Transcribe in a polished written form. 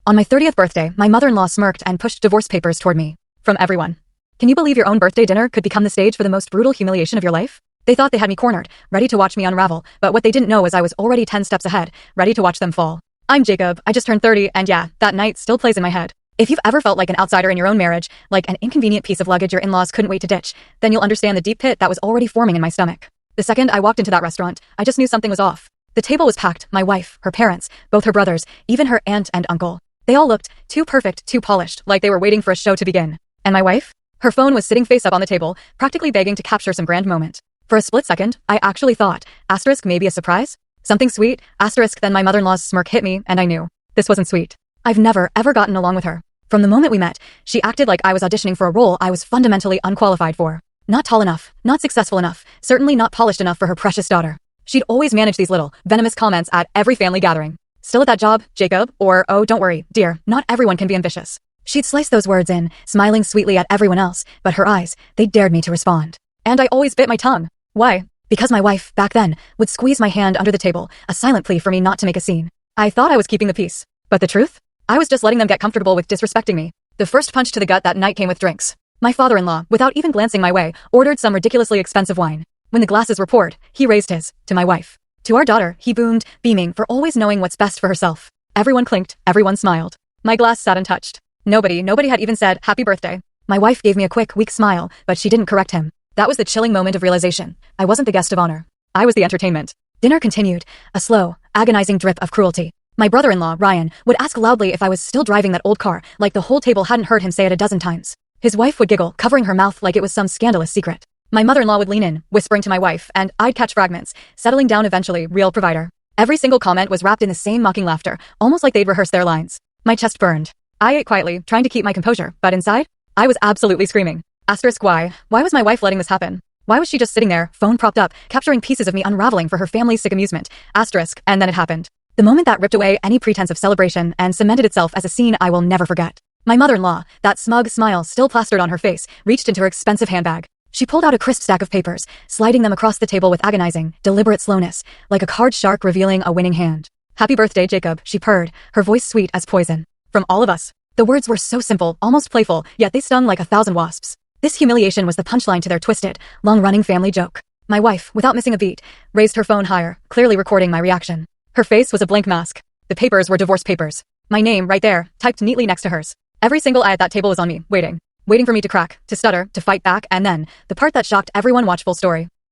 On my 30th birthday, my mother-in-law smirked and pushed divorce papers toward me. From everyone. Can you believe your own birthday dinner could become the stage for the most brutal humiliation of your life? They thought they had me cornered, ready to watch me unravel, but what they didn't know was I was already 10 steps ahead, ready to watch them fall. I'm Jacob, I just turned 30, and yeah, that night still plays in my head. If you've ever felt like an outsider in your own marriage, like an inconvenient piece of luggage your in-laws couldn't wait to ditch, then you'll understand the deep pit that was already forming in my stomach. The second I walked into that restaurant, I just knew something was off. The table was packed, my wife, her parents, both her brothers, even her aunt and uncle. They all looked too perfect, too polished, like they were waiting for a show to begin. And my wife? Her phone was sitting face up on the table, practically begging to capture some grand moment. For a split second, I actually thought, asterisk maybe a surprise? Something sweet, asterisk then my mother-in-law's smirk hit me, and I knew. This wasn't sweet. I've never, ever gotten along with her. From the moment we met, she acted like I was auditioning for a role I was fundamentally unqualified for. Not tall enough, not successful enough, certainly not polished enough for her precious daughter. She'd always manage these little, venomous comments at every family gathering. Still at that job, Jacob? Or, oh, don't worry, dear, not everyone can be ambitious. She'd slice those words in, smiling sweetly at everyone else, but her eyes, they dared me to respond. And I always bit my tongue. Why? Because my wife, back then, would squeeze my hand under the table, a silent plea for me not to make a scene. I thought I was keeping the peace. But the truth? I was just letting them get comfortable with disrespecting me. The first punch to the gut that night came with drinks. My father-in-law, without even glancing my way, ordered some ridiculously expensive wine. When the glasses were poured, he raised his, to my wife. To our daughter, he boomed, beaming for always knowing what's best for herself. Everyone clinked, everyone smiled. My glass sat untouched. Nobody had even said, happy birthday. My wife gave me a quick, weak smile, but she didn't correct him. That was the chilling moment of realization. I wasn't the guest of honor. I was the entertainment. Dinner continued, a slow, agonizing drip of cruelty. My brother-in-law, Ryan, would ask loudly if I was still driving that old car, like the whole table hadn't heard him say it a dozen times. His wife would giggle, covering her mouth like it was some scandalous secret. My mother-in-law would lean in, whispering to my wife, and I'd catch fragments, settling down eventually, real provider. Every single comment was wrapped in the same mocking laughter, almost like they'd rehearsed their lines. My chest burned. I ate quietly, trying to keep my composure, but inside, I was absolutely screaming. Asterisk why? Why was my wife letting this happen? Why was she just sitting there, phone propped up, capturing pieces of me unraveling for her family's sick amusement? Asterisk, and then it happened. The moment that ripped away any pretense of celebration and cemented itself as a scene I will never forget. My mother-in-law, that smug smile still plastered on her face, reached into her expensive handbag. She pulled out a crisp stack of papers, sliding them across the table with agonizing, deliberate slowness, like a card shark revealing a winning hand. Happy birthday, Jacob, she purred, her voice sweet as poison. From all of us. The words were so simple, almost playful, yet they stung like 1,000 wasps. This humiliation was the punchline to their twisted, long-running family joke. My wife, without missing a beat, raised her phone higher, clearly recording my reaction. Her face was a blank mask. The papers were divorce papers. My name, right there, typed neatly next to hers. Every single eye at that table was on me, waiting for me to crack, to stutter, to fight back, and then, the part that shocked everyone, watch full story.